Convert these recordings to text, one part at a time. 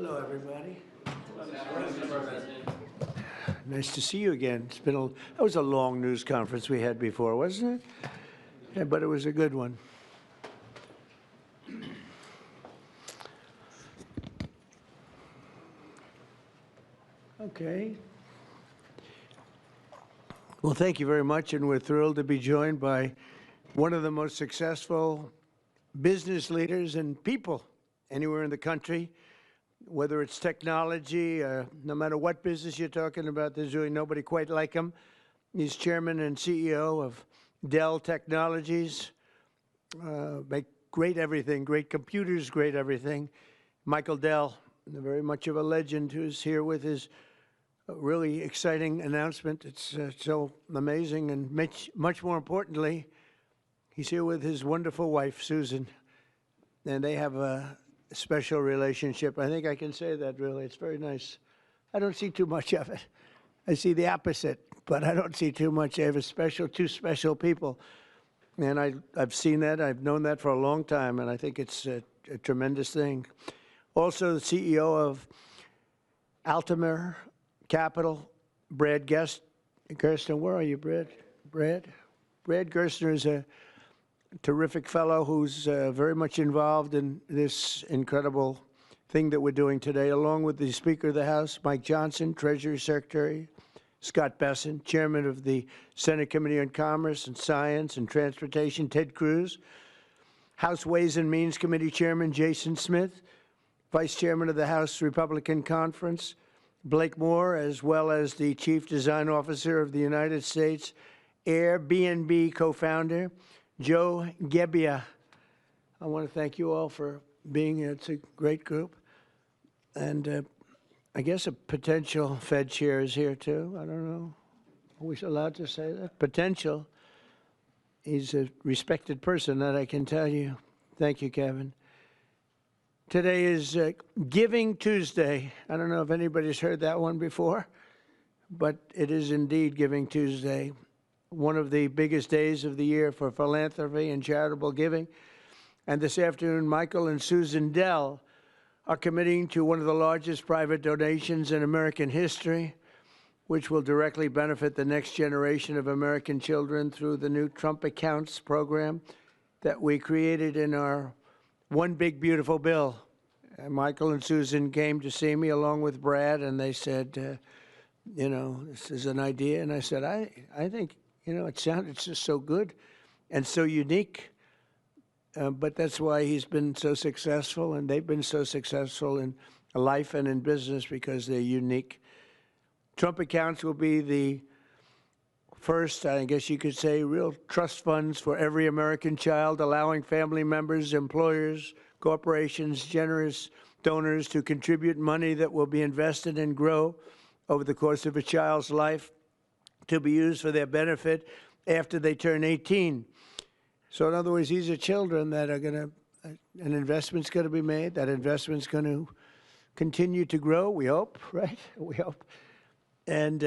Hello, everybody. Nice to see you again. It's been that was a long news conference we had before, wasn't it? Yeah, but it was a good one. Okay. Well, thank you very much, and we're thrilled to be joined by one of the most successful business leaders and people anywhere in the country, whether it's technology, no matter what business you're talking about, there's really nobody quite like him. He's chairman and CEO of Dell Technologies. Make great everything, great computers, great everything. Michael Dell, very much of a legend, who's here with his really exciting announcement. It's so amazing, and much more importantly, he's here with his wonderful wife, Susan, and they have a special relationship. I think I can say that, really. It's very nice. I don't see too much of it. I see the opposite, but I don't see too much. They have two special people, and I've seen that. I've known that for a long time, and I think it's a tremendous thing. Also, the CEO of Altamir Capital, Brad Gerstner. Where are you, Brad? Brad Gerstner is a terrific fellow who's very much involved in this incredible thing that we're doing today, along with the Speaker of the House, Mike Johnson, Treasury Secretary, Scott Bessent, Chairman of the Senate Committee on Commerce and Science and Transportation, Ted Cruz, House Ways and Means Committee Chairman Jason Smith, Vice Chairman of the House Republican Conference, Blake Moore, as well as the Chief Design Officer of the United States Airbnb co-founder, Joe Gebbia. I want to thank you all for being here. It's a great group. And I guess a potential Fed chair is here, too. I don't know. Are we allowed to say that? Potential. He's a respected person, that I can tell you. Thank you, Kevin. Today is Giving Tuesday. I don't know if anybody's heard that one before, but it is indeed Giving Tuesday, one of the biggest days of the year for philanthropy and charitable giving. And this afternoon, Michael and Susan Dell are committing to one of the largest private donations in American history, which will directly benefit the next generation of American children through the new Trump Accounts program that we created in our One Big Beautiful Bill. And Michael and Susan came to see me along with Brad, and they said, you know, this is an idea. And I said, I think, you know, it's just so good and so unique. But that's why he's been so successful, and they've been so successful in life and in business, because they're unique. Trump Accounts will be the first, I guess you could say, real trust funds for every American child, allowing family members, employers, corporations, generous donors to contribute money that will be invested and grow over the course of a child's life to be used for their benefit after they turn 18. So in other words, these are children that are going to, an investment's going to be made. That investment's going to continue to grow, we hope, right? We hope. And,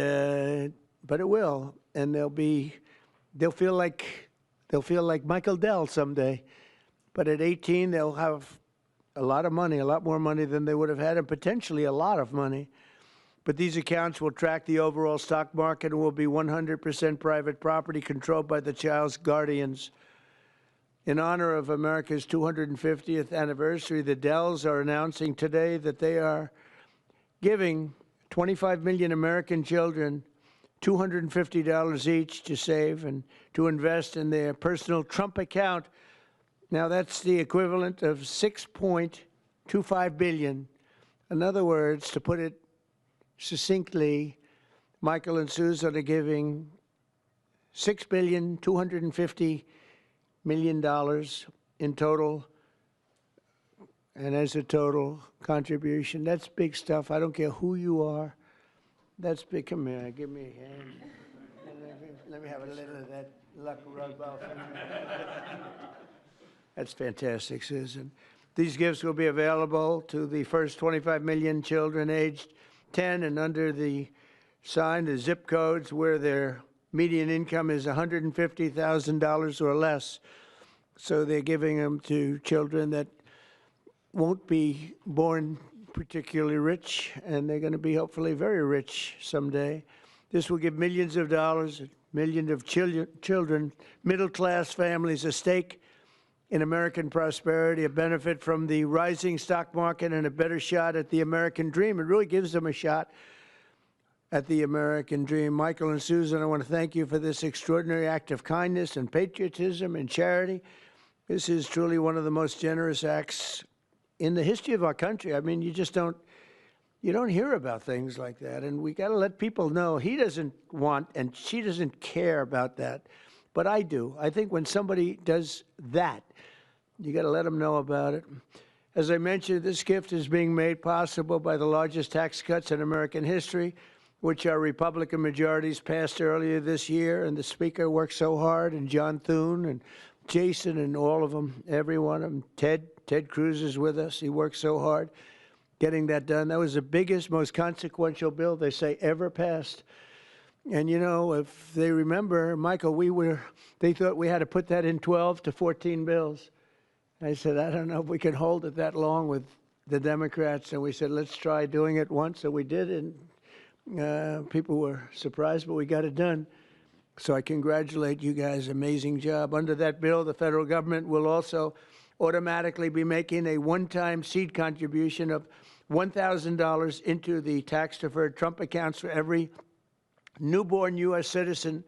but it will. And they'll feel like Michael Dell someday. But at 18, they'll have a lot of money, a lot more money than they would have had, and potentially a lot of money. But these accounts will track the overall stock market and will be 100% private property controlled by the child's guardians. In honor of America's 250th anniversary, the Dells are announcing today that they are giving 25 million American children $250 each to save and to invest in their personal Trump account. Now, that's the equivalent of $6.25 billion. In other words, to put it succinctly, Michael and Susan are giving $6.25 billion in total, and as a total contribution. That's big stuff. I don't care who you are. That's big. Come here, give me a hand. Let me have a little of that luck rub off. That's fantastic, Susan. These gifts will be available to the first 25 million children aged 10 and under the zip codes where their median income is $150,000 or less. So they're giving them to children that won't be born particularly rich, and they're going to be hopefully very rich someday. This will give millions of dollars, millions of children, middle-class families a stake in American prosperity, a benefit from the rising stock market, and a better shot at the American dream. It really gives them a shot at the American dream. Michael and Susan, I want to thank you for this extraordinary act of kindness and patriotism and charity. This is truly one of the most generous acts in the history of our country. I mean, you don't hear about things like that, and we got to let people know he doesn't want and she doesn't care about that, but I do. I think when somebody does that, you got to let them know about it. As I mentioned, this gift is being made possible by the largest tax cuts in American history, which our Republican majorities passed earlier this year, and the Speaker worked so hard, and John Thune and Jason and all of them, every one of them. Ted Cruz is with us. He worked so hard getting that done. That was the biggest, most consequential bill they say ever passed. And you know, if they remember, Michael, they thought we had to put that in 12 to 14 bills. I said, I don't know if we can hold it that long with the Democrats. And we said, let's try doing it once. So we did, and people were surprised, but we got it done. So I congratulate you guys. Amazing job. Under that bill, the federal government will also automatically be making a one-time seed contribution of $1,000 into the tax-deferred Trump accounts for every newborn U.S. citizen,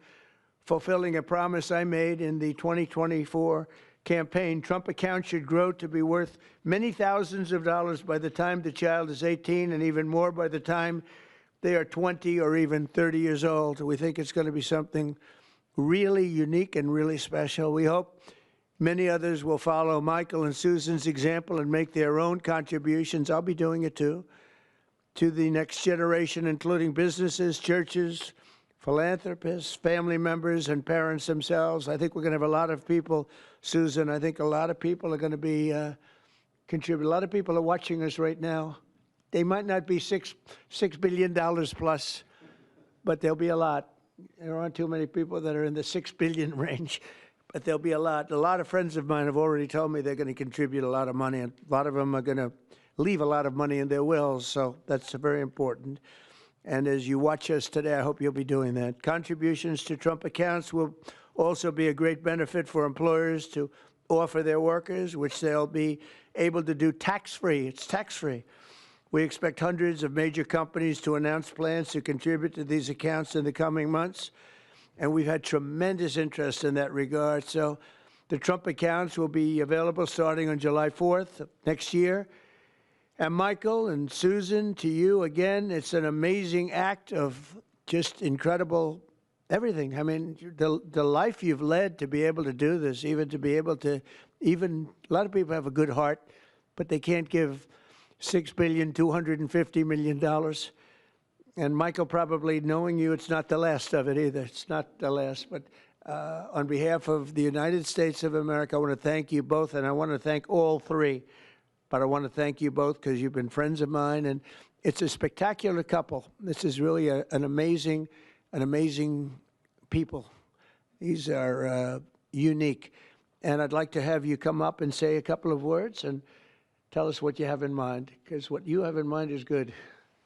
fulfilling a promise I made in the 2024 campaign. Trump accounts should grow to be worth many thousands of dollars by the time the child is 18, and even more by the time they are 20 or even 30 years old. We think it's going to be something really unique and really special. We hope many others will follow Michael and Susan's example and make their own contributions. I'll be doing it too, to the next generation, including businesses, churches, philanthropists, family members, and parents themselves. I think we're going to have a lot of people, Susan. I think a lot of people are going to be contributing. A lot of people are watching us right now. They might not be $6 billion plus, but there'll be a lot. There aren't too many people that are in the 6 billion range, but there'll be a lot. A lot of friends of mine have already told me they're going to contribute a lot of money, and a lot of them are going to leave a lot of money in their wills, so that's very important. And as you watch us today, I hope you'll be doing that. Contributions to Trump accounts will also be a great benefit for employers to offer their workers, which they'll be able to do tax-free. It's tax-free. We expect hundreds of major companies to announce plans to contribute to these accounts in the coming months, and we've had tremendous interest in that regard. So the Trump accounts will be available starting on July 4th next year. And Michael and Susan, to you again, it's an amazing act of just incredible everything. I mean, the life you've led to be able to do this, even to be able to, a lot of people have a good heart, but they can't give $6.25 billion. And Michael, probably knowing you, it's not the last of it either. It's not the last. But on behalf of the United States of America, I want to thank you both, and I want to thank all three. But I want to thank you both because you've been friends of mine, and it's a spectacular couple. This is really an amazing people. These are unique. And I'd like to have you come up and say a couple of words and tell us what you have in mind, because what you have in mind is good.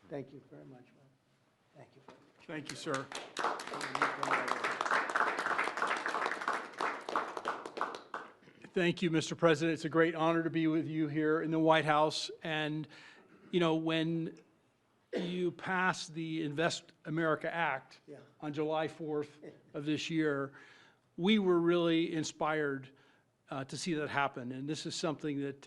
Thank you very much. Thank you. Thank you, sir. Thank you, Mr. President. It's a great honor to be with you here in the White House. And, you know, when you passed the Invest America Act on July 4th of this year, we were really inspired to see that happen. And this is something that,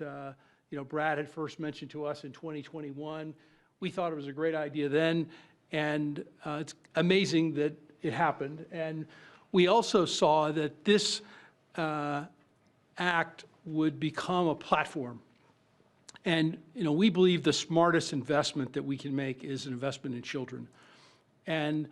you know, Brad had first mentioned to us in 2021. We thought it was a great idea then, and it's amazing that it happened. And we also saw that this act would become a platform. And, you know, we believe the smartest investment that we can make is an investment in children. And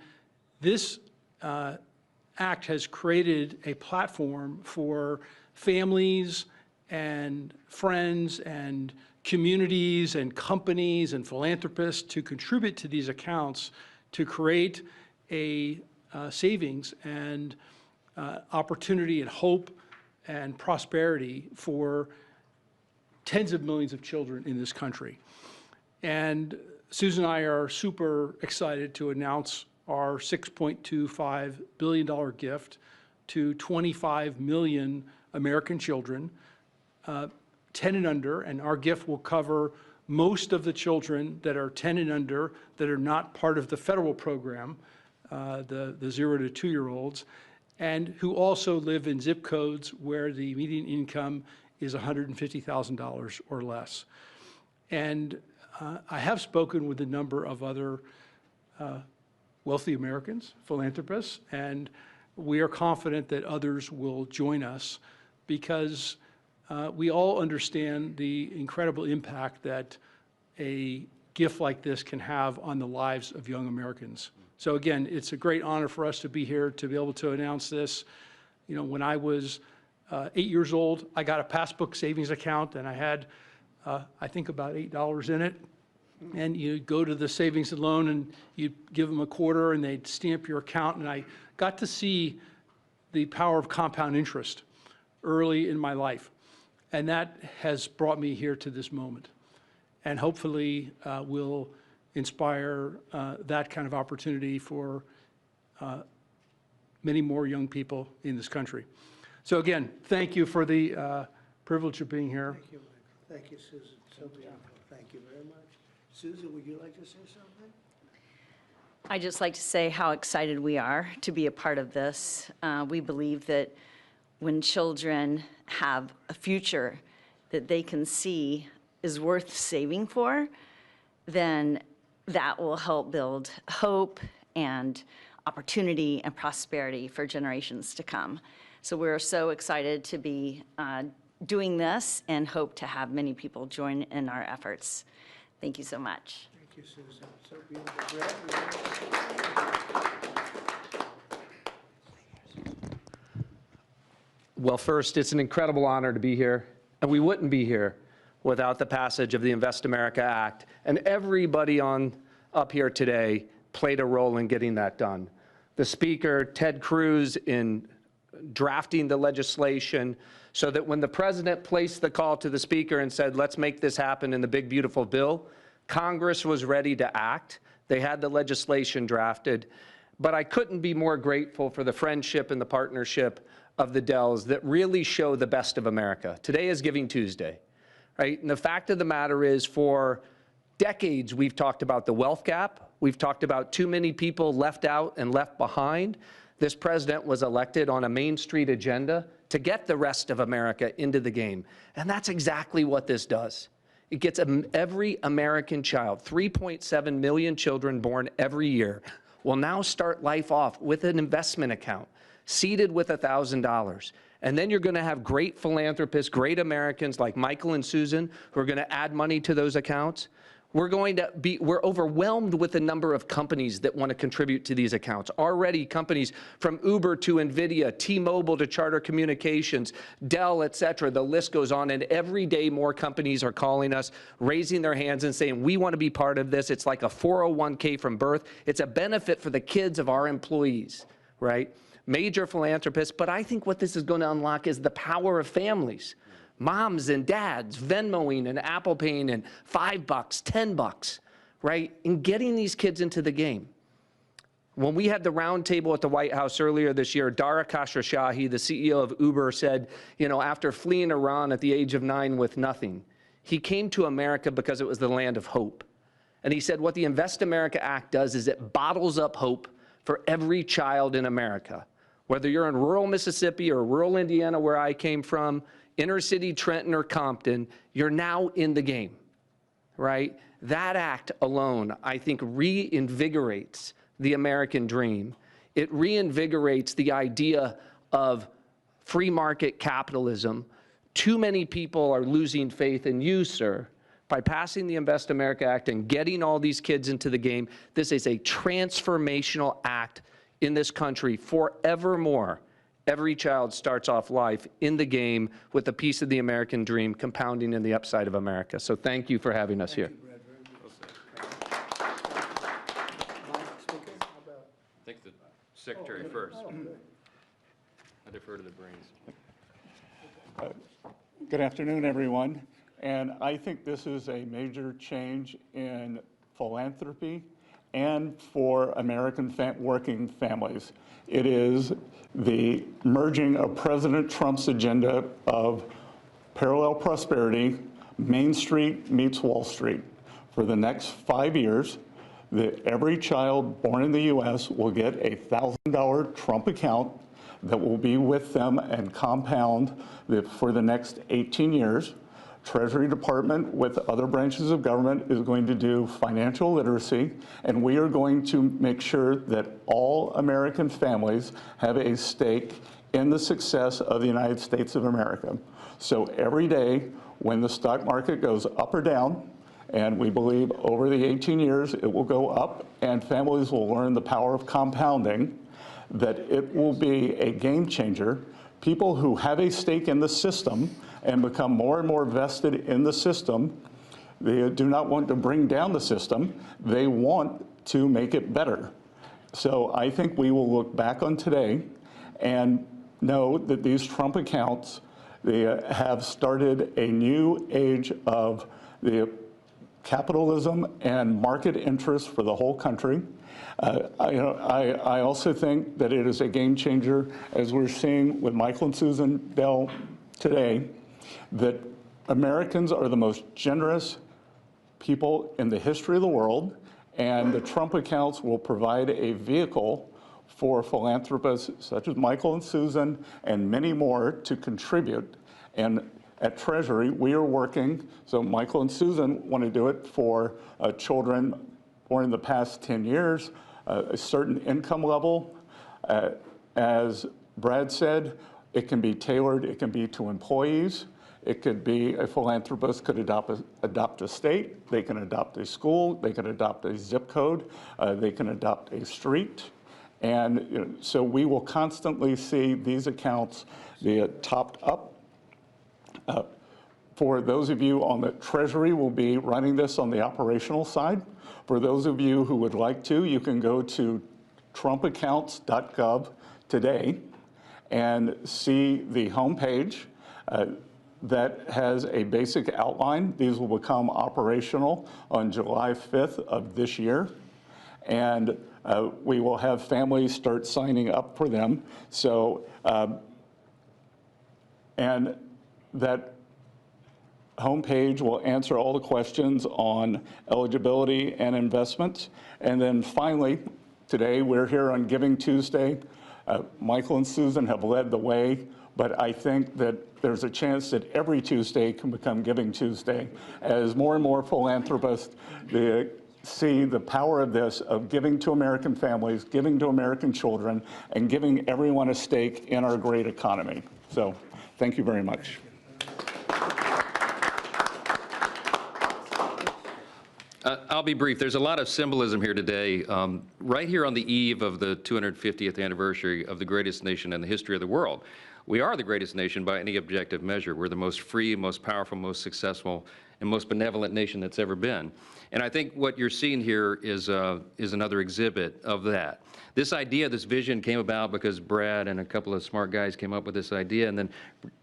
this act has created a platform for families and friends and communities and companies and philanthropists to contribute to these accounts to create a savings and opportunity and hope and prosperity for tens of millions of children in this country. And Susan and I are super excited to announce our $6.25 billion gift to 25 million American children, 10 and under, and our gift will cover most of the children that are 10 and under that are not part of the federal program, the 0 to 2-year-olds, and who also live in zip codes where the median income is $150,000 or less. And I have spoken with a number of other wealthy Americans, philanthropists, and we are confident that others will join us because we all understand the incredible impact that a gift like this can have on the lives of young Americans. So again, it's a great honor for us to be here to be able to announce this. You know, when I was 8 years old, I got a passbook savings account and I had, I think about $8 in it. And you go to the savings and loan and you give them a quarter and they'd stamp your account. And I got to see the power of compound interest early in my life. And that has brought me here to this moment. And hopefully will inspire that kind of opportunity for many more young people in this country. So again, thank you for the privilege of being here. Thank you, Michael. Thank you, Susan. So beautiful. Thank you very much. Susan, would you like to say something? I'd just like to say how excited we are to be a part of this. We believe that when children have a future that they can see is worth saving for, then that will help build hope and opportunity and prosperity for generations to come. So we're so excited to be doing this and hope to have many people join in our efforts. Thank you so much. Thank you, Susan. So beautiful. Well, first, it's an incredible honor to be here, and we wouldn't be here without the passage of the Invest America Act. And everybody up here today played a role in getting that done. The Speaker, Ted Cruz, in drafting the legislation so that when the President placed the call to the Speaker and said, let's make this happen in the big, beautiful bill, Congress was ready to act. They had the legislation drafted. But I couldn't be more grateful for the friendship and the partnership of the Dells that really show the best of America. Today is Giving Tuesday, right? And the fact of the matter is, for decades, we've talked about the wealth gap. We've talked about too many people left out and left behind. This president was elected on a Main Street agenda to get the rest of America into the game. And that's exactly what this does. It gets every American child, 3.7 million children born every year, will now start life off with an investment account, seeded with $1,000. And then you're going to have great philanthropists, great Americans like Michael and Susan who are going to add money to those accounts. We're overwhelmed with the number of companies that want to contribute to these accounts. Already companies from Uber to NVIDIA, T-Mobile to Charter Communications, Dell, et cetera, the list goes on. And every day more companies are calling us, raising their hands and saying, we want to be part of this. It's like a 401k from birth. It's a benefit for the kids of our employees, right? Major philanthropists. But I think what this is going to unlock is the power of families. Moms and dads Venmoing and Apple Paying and $5, $10, right? In getting these kids into the game. When we had the roundtable at the White House earlier this year, Dara Khosrowshahi, the CEO of Uber, said, you know, after fleeing Iran at the age of 9 with nothing, he came to America because it was the land of hope. And he said what the Invest America Act does is it bottles up hope for every child in America. Whether you're in rural Mississippi or rural Indiana, where I came from, inner city Trenton or Compton, you're now in the game, right? That act alone, I think, reinvigorates the American dream. It reinvigorates the idea of free market capitalism. Too many people are losing faith in you, sir. By passing the Invest America Act and getting all these kids into the game, this is a transformational act in this country forevermore. Every child starts off life in the game with a piece of the American dream compounding in the upside of America. So thank you for having us here. I think the secretary first. I defer to the brains. Good afternoon, everyone. And I think this is a major change in philanthropy and for American working families. It is the merging of President Trump's agenda of parallel prosperity, Main Street meets Wall Street. For the next 5 years, every child born in the U.S. will get a $1,000 Trump account that will be with them and compound for the next 18 years. Treasury Department with other branches of government is going to do financial literacy, and we are going to make sure that all American families have a stake in the success of the United States of America. So every day when the stock market goes up or down, and we believe over the 18 years it will go up and families will learn the power of compounding, that it will be a game changer. People who have a stake in the system and become more and more vested in the system, they do not want to bring down the system, they want to make it better. So I think we will look back on today and know that these Trump accounts, they have started a new age of the capitalism and market interest for the whole country. I also think that it is a game changer, as we're seeing with Michael and Susan Bell today, that Americans are the most generous people in the history of the world, and the Trump accounts will provide a vehicle for philanthropists such as Michael and Susan and many more to contribute. And at Treasury, we are working, so Michael and Susan want to do it for children born in the past 10 years, a certain income level. As Brad said, it can be tailored, it can be to employees. It could be a philanthropist could adopt a state, they can adopt a school, they can adopt a zip code, they can adopt a street. And so we will constantly see these accounts be topped up. For those of you on the Treasury, will be running this on the operational side. For those of you who would like to, you can go to trumpaccounts.gov today and see the homepage that has a basic outline. These will become operational on July 5th of this year. And we will have families start signing up for them. So, and that homepage will answer all the questions on eligibility and investments. And then finally, today we're here on Giving Tuesday. Michael and Susan have led the way, but I think that there's a chance that every Tuesday can become Giving Tuesday as more and more philanthropists see the power of this, of giving to American families, giving to American children, and giving everyone a stake in our great economy. So thank you very much. I'll be brief. There's a lot of symbolism here today. Right here on the eve of the 250th anniversary of the greatest nation in the history of the world. We are the greatest nation by any objective measure. We're the most free, most powerful, most successful, and most benevolent nation that's ever been. And I think what you're seeing here is another exhibit of that. This idea, this vision came about because Brad and a couple of smart guys came up with this idea and then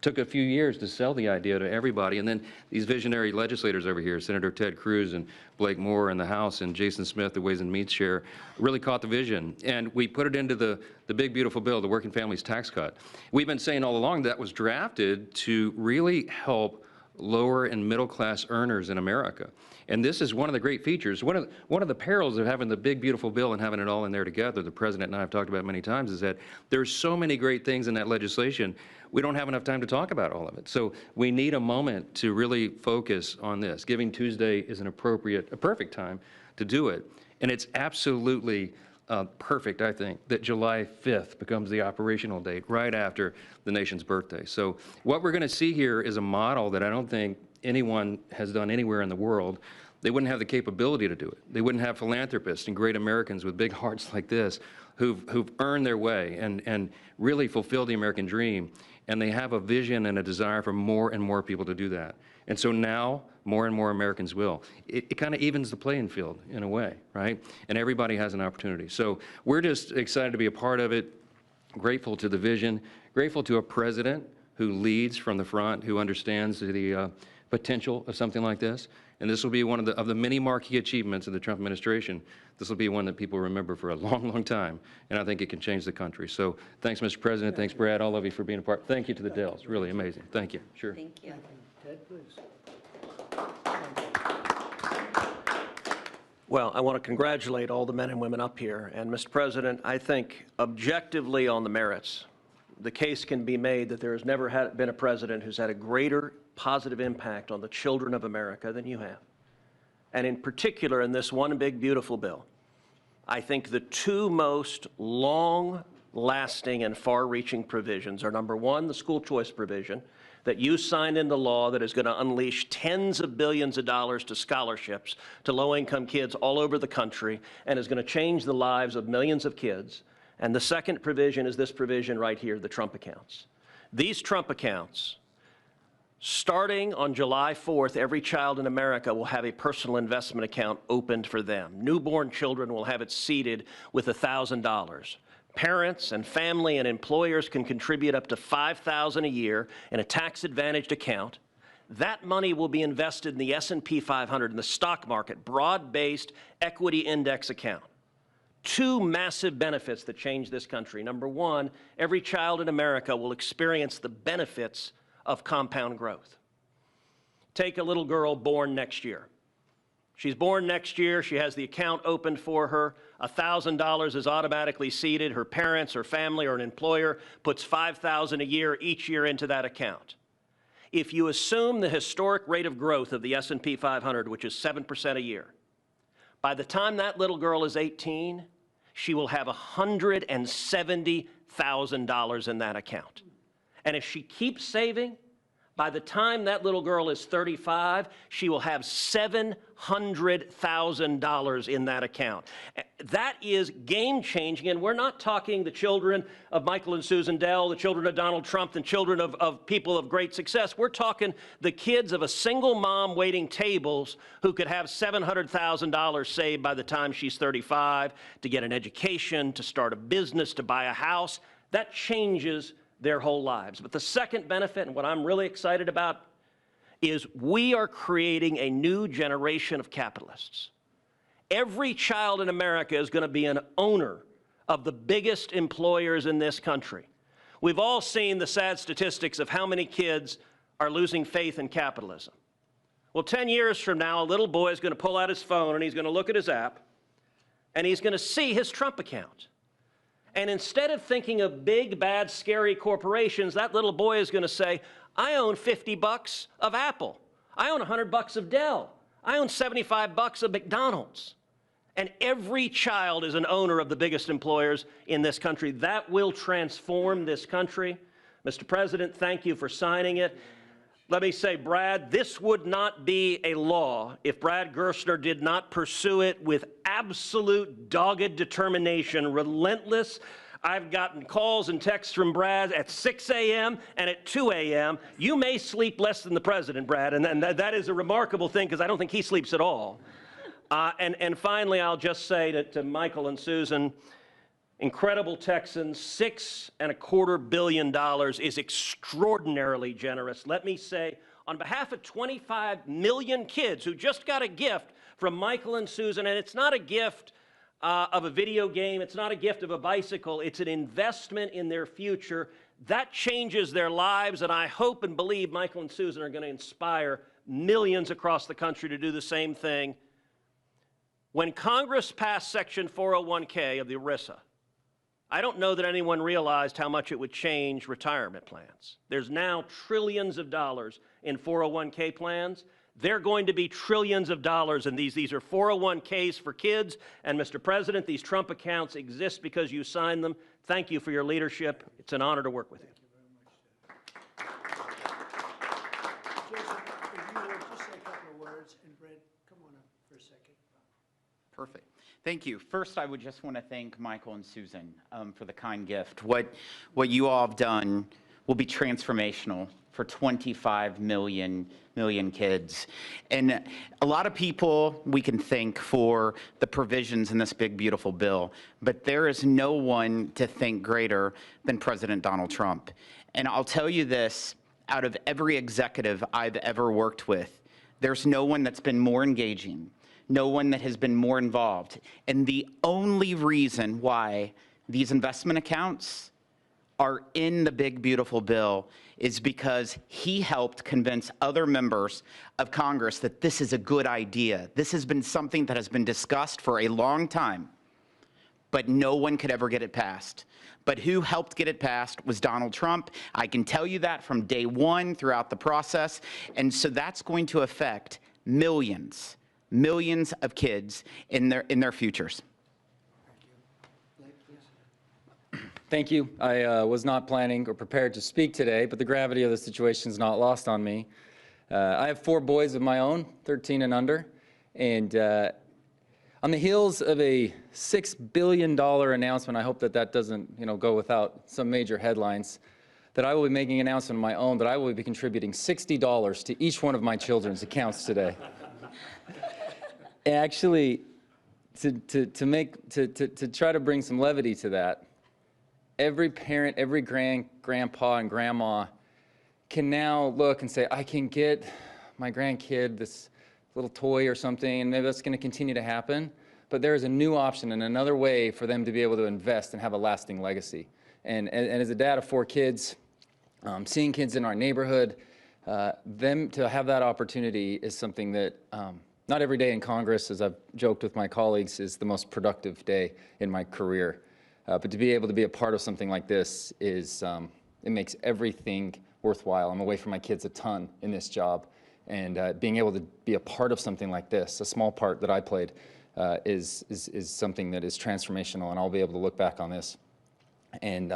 took a few years to sell the idea to everybody. And then these visionary legislators over here, Senator Ted Cruz and Blake Moore in the House and Jason Smith, the Ways and Means Chair, really caught the vision. And we put it into the big, beautiful bill, the Working Families Tax Cut. We've been saying all along that was drafted to really help lower and middle class earners in America. And this is one of the great features. One of the perils of having the big, beautiful bill and having it all in there together, the President and I have talked about many times, is that there's so many great things in that legislation, we don't have enough time to talk about all of it. So we need a moment to really focus on this. Giving Tuesday is a perfect time to do it. And it's absolutely perfect, I think, that July 5th becomes the operational date right after the nation's birthday. So what we're going to see here is a model that I don't think anyone has done anywhere in the world. They wouldn't have the capability to do it. They wouldn't have philanthropists and great Americans with big hearts like this who've earned their way and really fulfilled the American dream. And they have a vision and a desire for more and more people to do that. And so now more and more Americans will. It kind of evens the playing field in a way, right? And everybody has an opportunity. So we're just excited to be a part of it, grateful to the vision, grateful to a president who leads from the front, who understands the potential of something like this. And this will be one of the many marquee achievements of the Trump administration. This will be one that people remember for a long, long time. And I think it can change the country. So thanks, Mr. President. Thanks, Brad, all of you for being a part. Thank you to the Dells. Really amazing. Thank you. Sure. Thank you. Ted, please. Well, I want to congratulate all the men and women up here. And, Mr. President, I think objectively on the merits, the case can be made that there has never been a president who's had a greater positive impact on the children of America than you have. And in particular, in this one big, beautiful bill, I think the two most long-lasting and far-reaching provisions are, number one, the school choice provision that you signed into law that is going to unleash tens of billions of dollars to scholarships to low-income kids all over the country and is going to change the lives of millions of kids. And the second provision is this provision right here, the Trump accounts. These Trump accounts, starting on July 4th, every child in America will have a personal investment account opened for them. Newborn children will have it seeded with $1,000. Parents and family and employers can contribute up to $5,000 a year in a tax-advantaged account. That money will be invested in the S&P 500 in the stock market, broad-based equity index account. Two massive benefits that change this country. Number one, every child in America will experience the benefits of compound growth. Take a little girl born next year. She's born next year. She has the account opened for her. $1,000 is automatically seeded. Her parents or family or an employer puts $5,000 a year each year into that account. If you assume the historic rate of growth of the S&P 500, which is 7% a year, by the time that little girl is 18, she will have $170,000 in that account. And if she keeps saving, by the time that little girl is 35, she will have $700,000 in that account. That is game-changing, and we're not talking the children of Michael and Susan Dell, the children of Donald Trump, the children of people of great success. We're talking the kids of a single mom waiting tables who could have $700,000 saved by the time she's 35 to get an education, to start a business, to buy a house. That changes their whole lives. But the second benefit, and what I'm really excited about, is we are creating a new generation of capitalists. Every child in America is going to be an owner of the biggest employers in this country. We've all seen the sad statistics of how many kids are losing faith in capitalism. Well, 10 years from now, a little boy is going to pull out his phone and he's going to look at his app and he's going to see his Trump account. And instead of thinking of big, bad, scary corporations, that little boy is going to say, I own $50 of Apple. I own $100 of Dell. I own $75 of McDonald's. And every child is an owner of the biggest employers in this country. That will transform this country. Mr. President, thank you for signing it. Let me say, Brad, this would not be a law if Brad Gerstner did not pursue it with absolute dogged determination, relentless. I've gotten calls and texts from Brad at 6 a.m. and at 2 a.m. You may sleep less than the president, Brad, and that is a remarkable thing because I don't think he sleeps at all. And finally, I'll just say to Michael and Susan, incredible Texans, $6.25 billion is extraordinarily generous. Let me say, on behalf of 25 million kids who just got a gift from Michael and Susan, and it's not a gift of a video game, it's not a gift of a bicycle, it's an investment in their future. That changes their lives, and I hope and believe Michael and Susan are going to inspire millions across the country to do the same thing. When Congress passed Section 401k of the ERISA, I don't know that anyone realized how much it would change retirement plans. There's now trillions of dollars in 401k plans. They're going to be trillions of dollars in these. These are 401ks for kids. And Mr. President, these Trump accounts exist because you signed them. Thank you for your leadership. It's an honor to work with you. Joseph, if you would just say a couple of words, and Brett, come on up for a second. Perfect. Thank you. First, I would just want to thank Michael and Susan for the kind gift. What you all have done will be transformational for 25 million kids. And a lot of people we can thank for the provisions in this big, beautiful bill, but there is no one to thank greater than President Donald Trump. And I'll tell you this, out of every executive I've ever worked with, there's no one that's been more engaging, no one that has been more involved. And the only reason why these investment accounts are in the big, beautiful bill is because he helped convince other members of Congress that this is a good idea. This has been something that has been discussed for a long time, but no one could ever get it passed. But who helped get it passed was Donald Trump. I can tell you that from day one throughout the process. And so that's going to affect millions of kids in their futures. Thank you. I was not planning or prepared to speak today, but the gravity of the situation is not lost on me. I have 4 boys of my own, 13 and under, and on the heels of a $6 billion announcement, I hope that that doesn't, go without some major headlines, that I will be making an announcement of my own that I will be contributing $60 to each one of my children's accounts today. Actually, to try to bring some levity to that, every parent, every grandpa and grandma can now look and say, I can get my grandkid this little toy or something, and maybe that's going to continue to happen. But there is a new option and another way for them to be able to invest and have a lasting legacy. And as a dad of 4 kids, seeing kids in our neighborhood, them to have that opportunity is something that not every day in Congress, as I've joked with my colleagues, is the most productive day in my career. But to be able to be a part of something like this is, it makes everything worthwhile. I'm away from my kids a ton in this job, and being able to be a part of something like this, a small part that I played, is something that is transformational, and I'll be able to look back on this and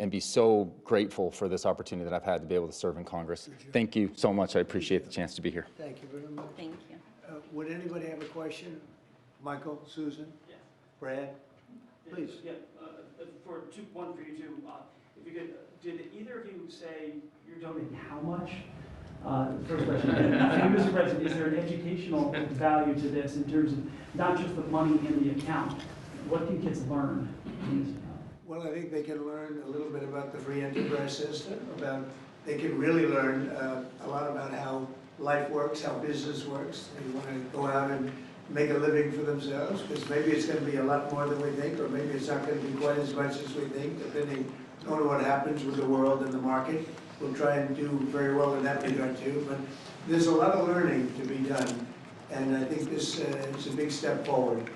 be so grateful for this opportunity that I've had to be able to serve in Congress. Thank you so much. I appreciate the chance to be here. Thank you very much. Thank you. Would anybody have a question? Michael, Susan? Yeah. Brad? Please. Yeah, one for you too. If you could, did either of you say you're donating how much? First question. And Mr. President, is there an educational value to this in terms of not just the money in the account? What can kids learn in this account? Well, I think they can learn a little bit about the free enterprise system, they can really learn a lot about how life works, how business works. They want to go out and make a living for themselves, because maybe it's going to be a lot more than we think, or maybe it's not going to be quite as much as we think, depending on what happens with the world and the market. We'll try and do very well in that regard too, but there's a lot of learning to be done, and I think this is a big step forward.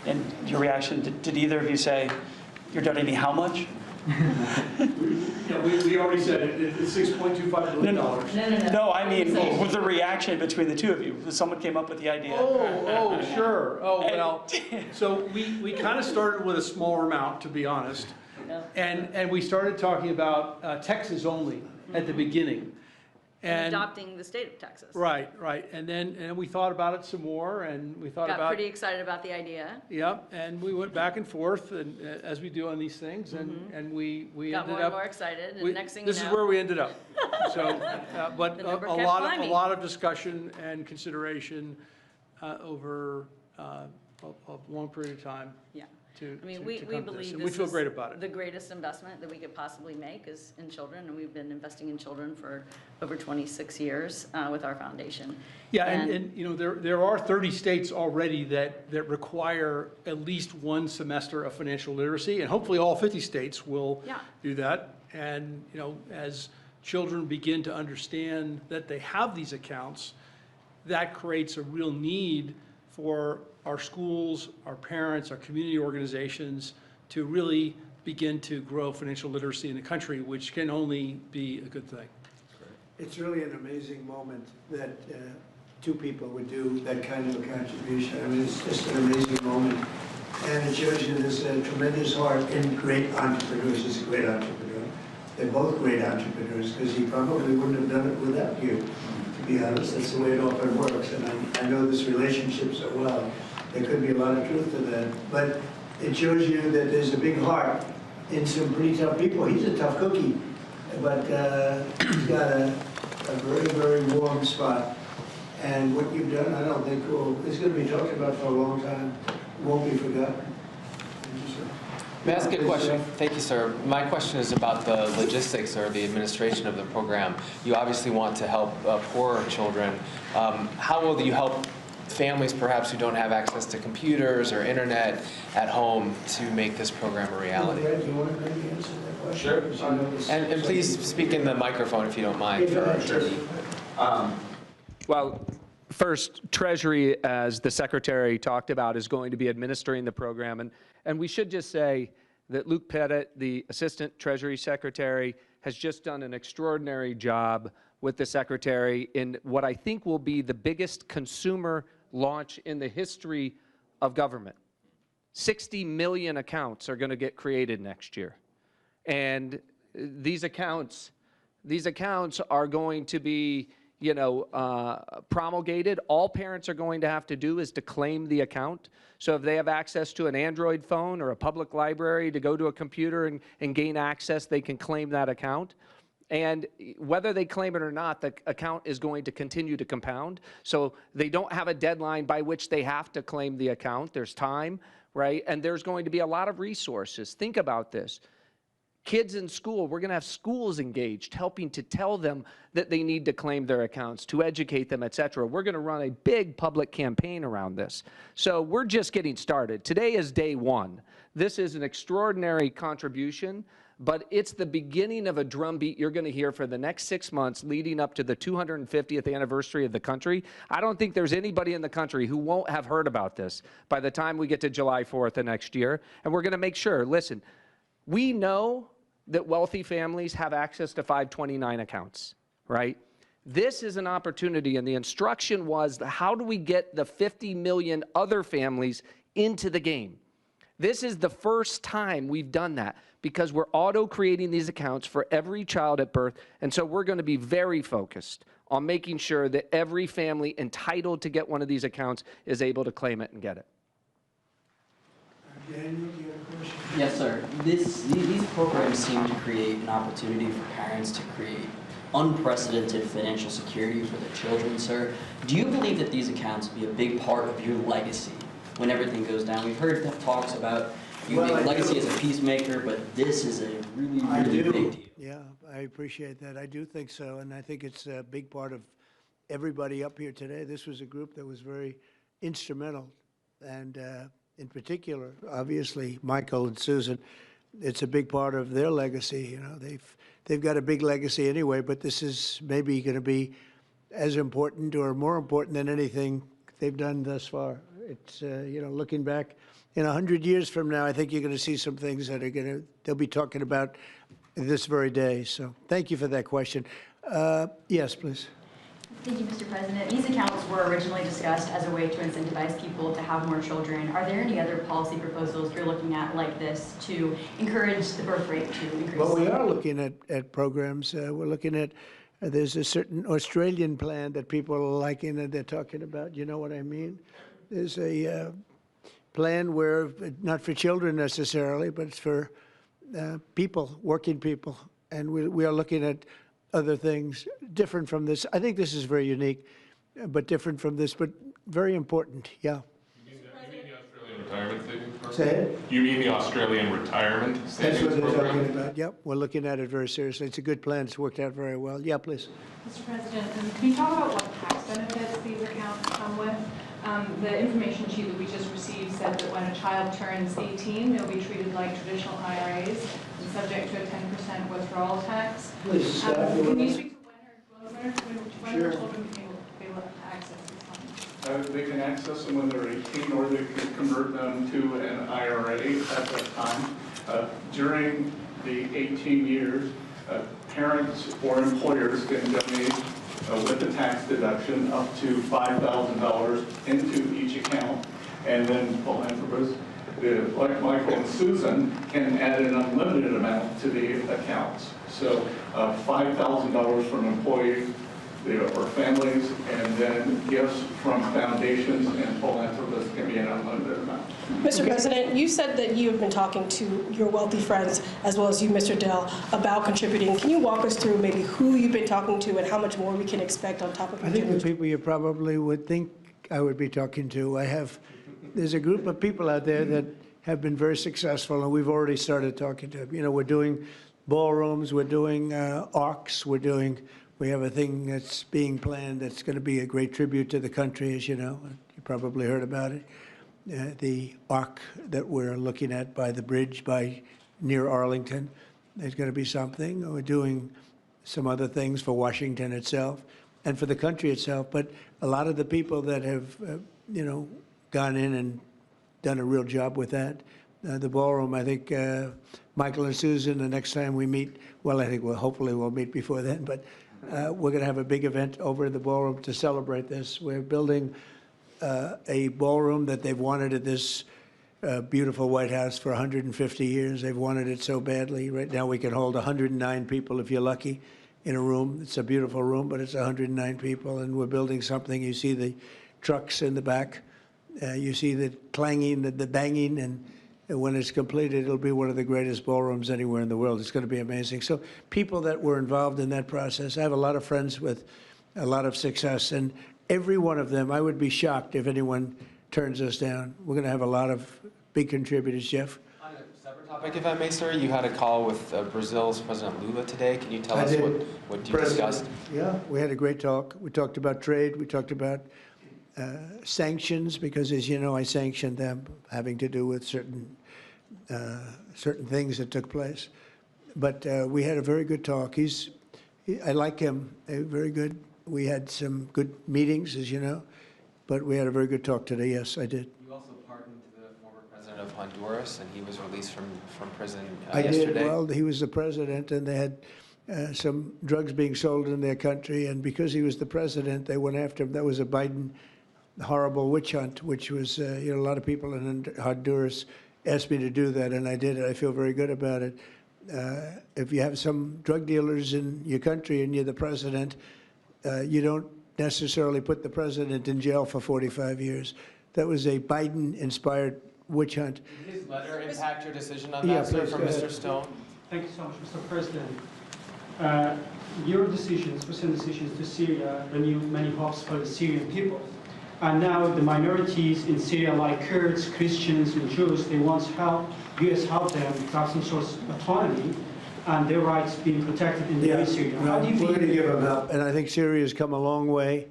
And your reaction, did either of you say you're donating how much? Yeah, we already said it, it's $6.25 billion. No, I mean, was the reaction between the two of you? Someone came up with the idea. Oh, sure. Oh, well, so we kind of started with a smaller amount, to be honest. And we started talking about Texas only at the beginning. And adopting the state of Texas. Right. And then we thought about it some more, and we thought Got pretty excited about the idea. Yep, and we went back and forth, and as we do on these things, and we got ended more up. and more excited, and next thing you know. This is where we ended up. So, but The number a kept lot climbing. of discussion and consideration over a long period of time. Yeah. To I mean, to we come to this, believe and we this feel is great about it. the greatest investment that we could possibly make is in children, and we've been investing in children for over 26 years with our foundation. Yeah, and you know, there are 30 states already that require at least one semester of financial literacy, and hopefully all 50 states will do that. And you know, as children begin to understand that they have these accounts, that creates a real need for our schools, our parents, our community organizations to really begin to grow financial literacy in the country, which can only be a good thing. It's really an amazing moment that 2 people would do that kind of a contribution. I mean, it's just an amazing moment. And it shows you there's a tremendous heart in great entrepreneurs. He's a great entrepreneur. They're both great entrepreneurs, because he probably wouldn't have done it without you, to be honest. That's the way it often works. And I know this relationship so well. There could be a lot of truth to that. But it shows you that there's a big heart in some pretty tough people. He's a tough cookie, but he's got a very, very warm spot. And what you've done, I don't think it's going to be talked about for a long time. It won't be forgotten. May I ask a question? Thank you, sir. My question is about the logistics or the administration of the program. You obviously want to help poorer children. How will you help families perhaps who don't have access to computers or internet at home to make this program a reality? Brad, do you want to maybe answer that question? Sure. And please speak in the microphone if you don't mind for our attorney. Well, first, Treasury, as the Secretary talked about, is going to be administering the program. And we should just say that Luke Pettit, the Assistant Treasury Secretary, has just done an extraordinary job with the Secretary in what I think will be the biggest consumer launch in the history of government. 60 million accounts are going to get created next year. And these accounts are going to be promulgated. All parents are going to have to do is to claim the account. So if they have access to an Android phone or a public library to go to a computer and gain access, they can claim that account. And whether they claim it or not, the account is going to continue to compound. So they don't have a deadline by which they have to claim the account. There's time, right? And there's going to be a lot of resources. Think about this. Kids in school, we're going to have schools engaged, helping to tell them that they need to claim their accounts, to educate them, et cetera. We're going to run a big public campaign around this. So we're just getting started. Today is day one. This is an extraordinary contribution, but it's the beginning of a drumbeat you're going to hear for the next 6 months leading up to the 250th anniversary of the country. I don't think there's anybody in the country who won't have heard about this by the time we get to July 4th of next year. And we're going to make sure, listen, we know that wealthy families have access to 529 accounts, right? This is an opportunity, and the instruction was, how do we get the 50 million other families into the game? This is the first time we've done that because we're auto-creating these accounts for every child at birth, and so we're going to be very focused on making sure that every family entitled to get one of these accounts is able to claim it and get it. Daniel, do you have a question? Yes, sir. These programs seem to create an opportunity for parents to create unprecedented financial security for their children, sir. Do you believe that these accounts will be a big part of your legacy when everything goes down? We've heard talks about you being legacy as a peacemaker, but this is a really big deal. Yeah, I appreciate that. I do think so, and I think it's a big part of everybody up here today. This was a group that was very instrumental, and in particular, obviously, Michael and Susan, it's a big part of their legacy. You know, they've got a big legacy anyway, but this is maybe going to be as important or more important than anything they've done thus far. It's looking back in 100 years from now, I think you're going to see some things that are they'll be talking about this very day. So thank you for that question. Yes, please. Thank you, Mr. President. These accounts were originally discussed as a way to incentivize people to have more children. Are there any other policy proposals you're looking at like this to encourage the birth rate to increase? Well, we are looking at programs. We're looking at, there's a certain Australian plan that people are liking and they're talking about. You know what I mean? There's a plan where, not for children necessarily, but it's for people, working people. And we are looking at other things different from this. I think this is very unique, but different from this, but very important. Yeah. You mean the Australian retirement savings program? Say it? You mean the Australian retirement savings That's what they're program? talking about. Yep, we're looking at it very seriously. It's a good plan. It's worked out very well. Yeah, please. Mr. President, can you talk about what tax benefits these accounts come with? The information sheet that we just received said that when a child turns 18, they'll be treated like traditional IRAs and subject to a 10% withdrawal tax. Please, can you speak to when Sure. are children able to access these funds? They can access them when they're 18, or they can convert them to an IRA at that time. During the 18 years, parents or employers can donate with the tax deduction up to $5,000 into each account, and then philanthropists, like Michael and Susan, can add an unlimited amount to the accounts. So $5,000 from employees or families, and then gifts from foundations and philanthropists can be an unlimited amount. Mr. President, you said that you have been talking to your wealthy friends, as well as you, Mr. Dell, about contributing. Can you walk us through maybe who you've been talking to and how much more we can expect on top of I think the people you probably would think I would be talking to. There's a group of people out there that have been very successful, and we've already started talking to them. You know, we're doing ballrooms, we're doing arcs, we have a thing that's being planned that's going to be a great tribute to the country, as you know. You probably heard about it. The arc that we're looking at by the bridge near Arlington, there's going to be something. We're doing some other things for Washington itself and for the country itself. But a lot of the people that have, you know, gone in and done a real job with that. The ballroom, I think Michael and Susan, the next time we meet, well, I think hopefully we'll meet before then, but we're going to have a big event over in the ballroom to celebrate this. We're building a ballroom that they've wanted at this beautiful White House for 150 years. They've wanted it so badly. Right now we can hold 109 people if you're lucky in a room. It's a beautiful room, but it's 109 people, and we're building something. You see the trucks in the back. You see the clanging, the banging, and when it's completed, it'll be one of the greatest ballrooms anywhere in the world. It's going to be amazing. So people that were involved in that process, I have a lot of friends with a lot of success, and every one of them, I would be shocked if anyone turns us down. We're going to have a lot of big contributors, Jeff. On a separate topic, if I may, sir, you had a call with Brazil's President Lula today. Can you tell us what you discussed? Yeah, we had a great talk. We talked about trade. We talked about sanctions, because, as you know, I sanctioned them, having to do with certain things that took place. But we had a very good talk. I like him. Very good. We had some good meetings, as you know, but we had a very good talk today. Yes, I did. You also pardoned the former president of Honduras, and he was released from prison I yesterday. did. Well, he was the president, and they had some drugs being sold in their country, and because he was the president, they went after him. That was a Biden horrible witch hunt, which was, you know, a lot of people in Honduras asked me to do that, and I did it. I feel very good about it. If you have some drug dealers in your country and you're the president, you don't necessarily put the president in jail for 45 years. That was a Biden-inspired witch hunt. Did his letter impact your decision on that, sir, from Mr. Stone? Thank you so much, Mr. President. Your decisions, recent decisions to Syria, renewed many hopes for the Syrian people. And now the minorities in Syria, like Kurds, Christians, and Jews, they once helped, U.S. helped them to have some sort of autonomy and their rights being protected in the Syria. How do you We're going to view give them help, and I think Syria has come a long way.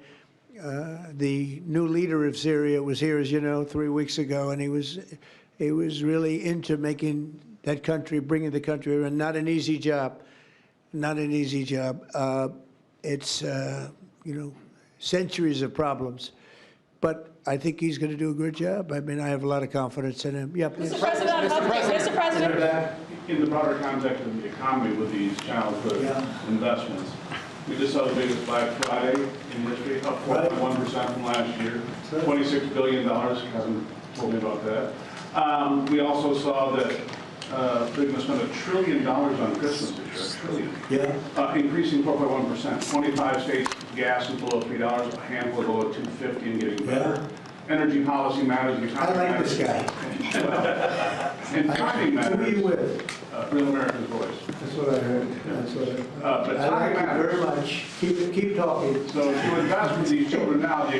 The new leader of Syria was here, as you know, 3 weeks ago, and he was really into making that country, bringing the country around. Not an easy job, not an easy job. It's you know, centuries of problems. But I think he's going to do a good job. I mean, I have a lot of confidence in him. Yeah, please. Mr. President. In the broader context of the economy with these childhood investments, we just saw the biggest Black Friday in history, up 4.1% from last year, $26 billion. Hasn't told me about that. We also saw that they're going to spend $1 trillion on Christmas this year, $1 trillion. Yeah. Increasing 4.1%. 25 states, gas is below $3, a handful below $2.50 and getting better. Energy policy matters. I like this guy. And timing matters. Who are you with? Real America's Voice. That's what I heard. That's what I heard. But I like timing you very matters. much. Keep talking. So if you invest with these children now, the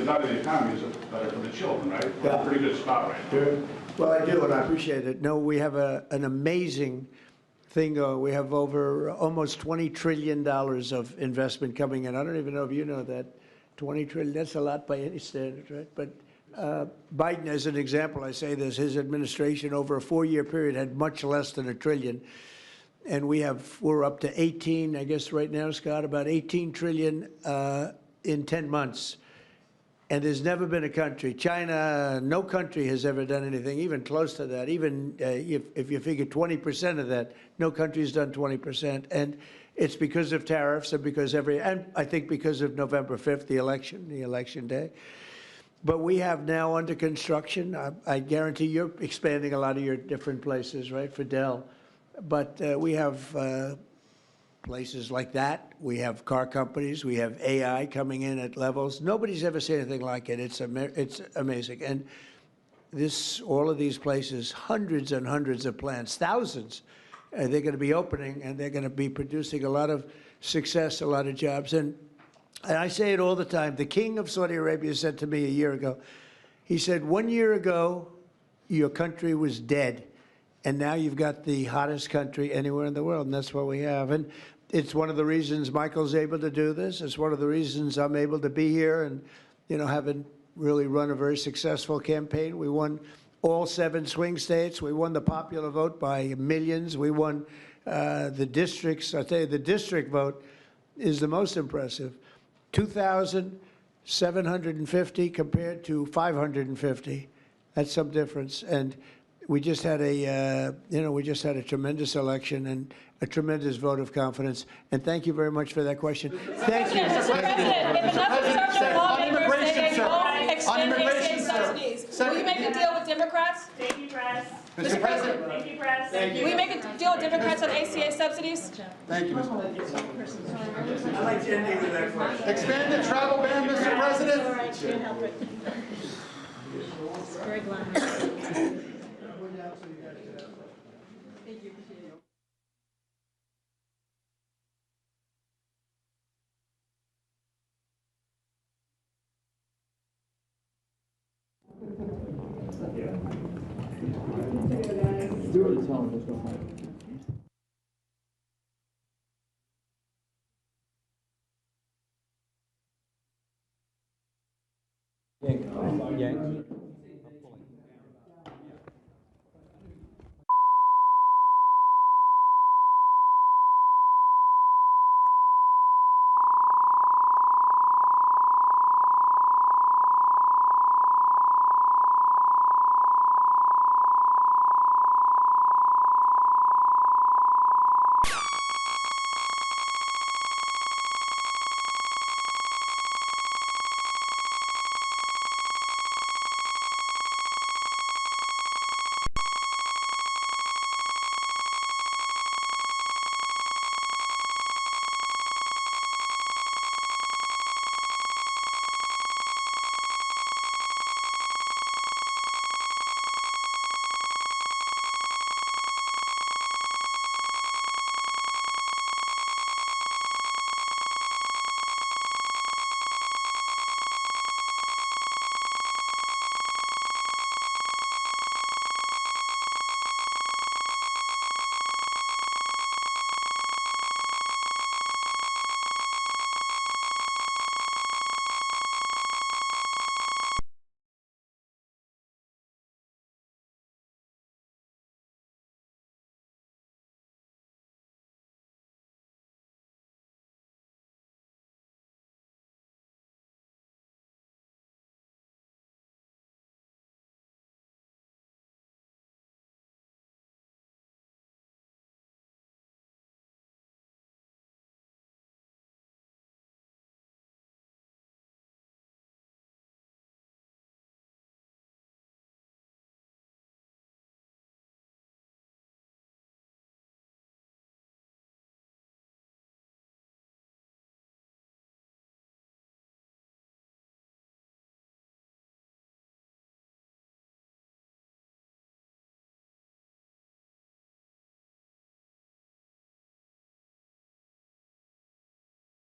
better the economy is, better for the children, right? We're in a pretty good spot right now. Sure. Well, I do, and I appreciate it. No, we have an amazing thing. We have over almost $20 trillion of investment coming in. I don't even know if you know that. 20 trillion, that's a lot by any standard, right? But Biden, as an example, I say this, his administration over a 4-year period had much less than $1 trillion. And we're up to 18, I guess right now, Scott, about 18 trillion in 10 months. And there's never been a country, China, no country has ever done anything even close to that. Even if you figure 20% of that, no country's done 20%. And it's because of tariffs and and I think because of November 5th, the election day. But we have now under construction, I guarantee you're expanding a lot of your different places, right, for Dell. But we have places like that. We have car companies. We have AI coming in at levels. Nobody's ever seen anything like it. It's amazing. And all of these places, hundreds and hundreds of plants, thousands, they're going to be opening, and they're going to be producing a lot of success, a lot of jobs. And I say it all the time. The king of Saudi Arabia said to me a year ago, he said, 1 year ago, your country was dead. And now you've got the hottest country anywhere in the world, and that's what we have. And it's one of the reasons Michael's able to do this. It's one of the reasons I'm able to be here and, you know, having really run a very successful campaign. We won all 7 swing states. We won the popular vote by millions. We won the districts. I'll tell you, the district vote is the most impressive. 2,750 compared to 550. That's some difference. And we just had a, we just had a tremendous election and a tremendous vote of confidence. And thank you very much for that question. Thank you. Mr. President, if enough conservative lawmakers say they won't extend ACA subsidies, will you make a deal with Democrats? Thank you, press. Mr. President, Thank you, press. will you make a deal with Democrats on ACA subsidies? Thank you, Mr. I'd like to end with that question. Expand the travel ban, Mr. President. All right, can't help it. Very glamorous. Yank.